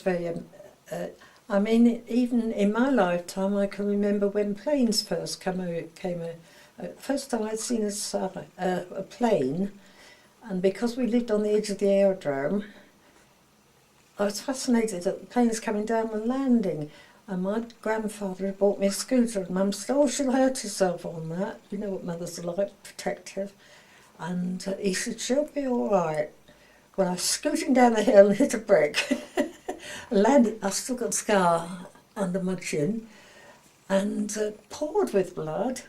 very, I mean, even in my lifetime, I can remember when planes first came out. First time I'd seen a plane, and because we lived on the edge of the aerodrome, I was fascinated at the planes coming down and landing. And my grandfather had bought me a scooter, and Mum said, "Oh, she'll hurt herself on that." You know what mothers are like, protective. And he said, "She'll be all right." Well, I was scooting down the hill and hit a brick. Landed, I've still got a scar under my chin, and poured with blood,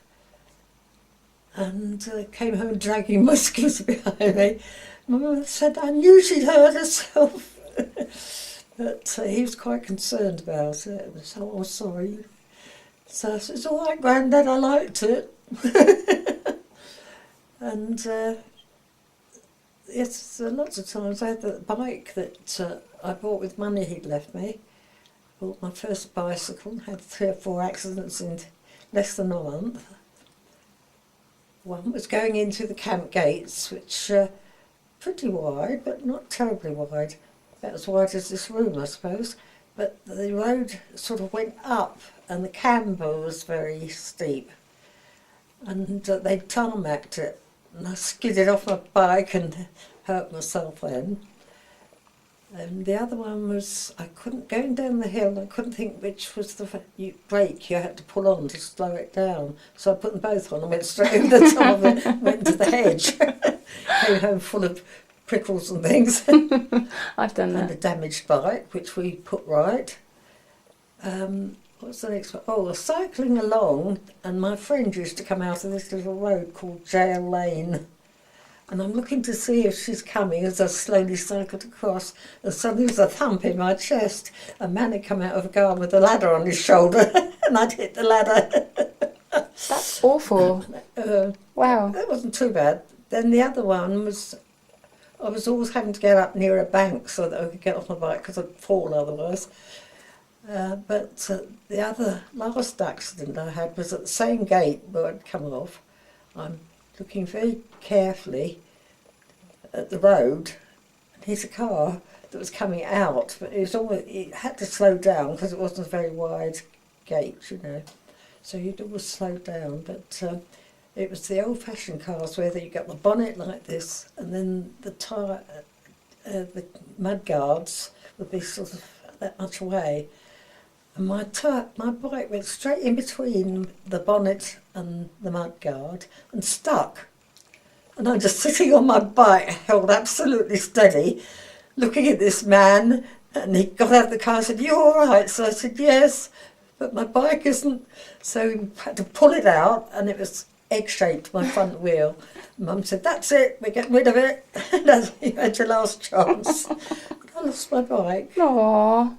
and came home dragging my scooter behind me. My mum said, "I knew she'd hurt herself." But he was quite concerned about it. It was, "Oh, sorry." So I said, "It's all right, Grandad, I liked it." And yes, lots of times I had the bike that I bought with money he'd left me. Bought my first bicycle, had 3 or 4 accidents in less than a month. One was going into the camp gates, which pretty wide, but not terribly wide. About as wide as this room, I suppose. But the road sort of went up, and the camber was very steep. And they tarmacked it, and I skidded off my bike and hurt myself then. And the other one was, going down the hill, I couldn't think which was the brake you had to pull on to slow it down. So I put them both on and went straight over the top of it, went into the hedge. Came home full of prickles and things. I've done that. And a damaged bike, which we put right. What's the next one? Oh, cycling along, and my friend used to come out of this little road called Jail Lane. And I'm looking to see if she's coming as I slowly cycled across, and suddenly there was a thump in my chest. A man had come out of a garden with a ladder on his shoulder, and I'd hit the ladder. That's awful. Wow. That wasn't too bad. Then the other one was, I was always having to get up near a bank so that I could get off my bike because I'd fall otherwise. But the other last accident I had was at the same gate where I'd come off. I'm looking very carefully at the road and hit a car that was coming out, but it had to slow down because it wasn't a very wide gate, you know. So you'd always slow down, but it was the old-fashioned cars where you got the bonnet like this, and then the mud guards would be sort of that much away. And my bike went straight in between the bonnet and the mud guard and stuck. And I'm just sitting on my bike, held absolutely steady, looking at this man, and he got out of the car and said, "You all right?" So I said, "Yes, but my bike isn't." So he had to pull it out, and it was egg-shaped, my front wheel. Mum said, "That's it, we're getting rid of it." You had your last chance. But I lost my bike. Aww.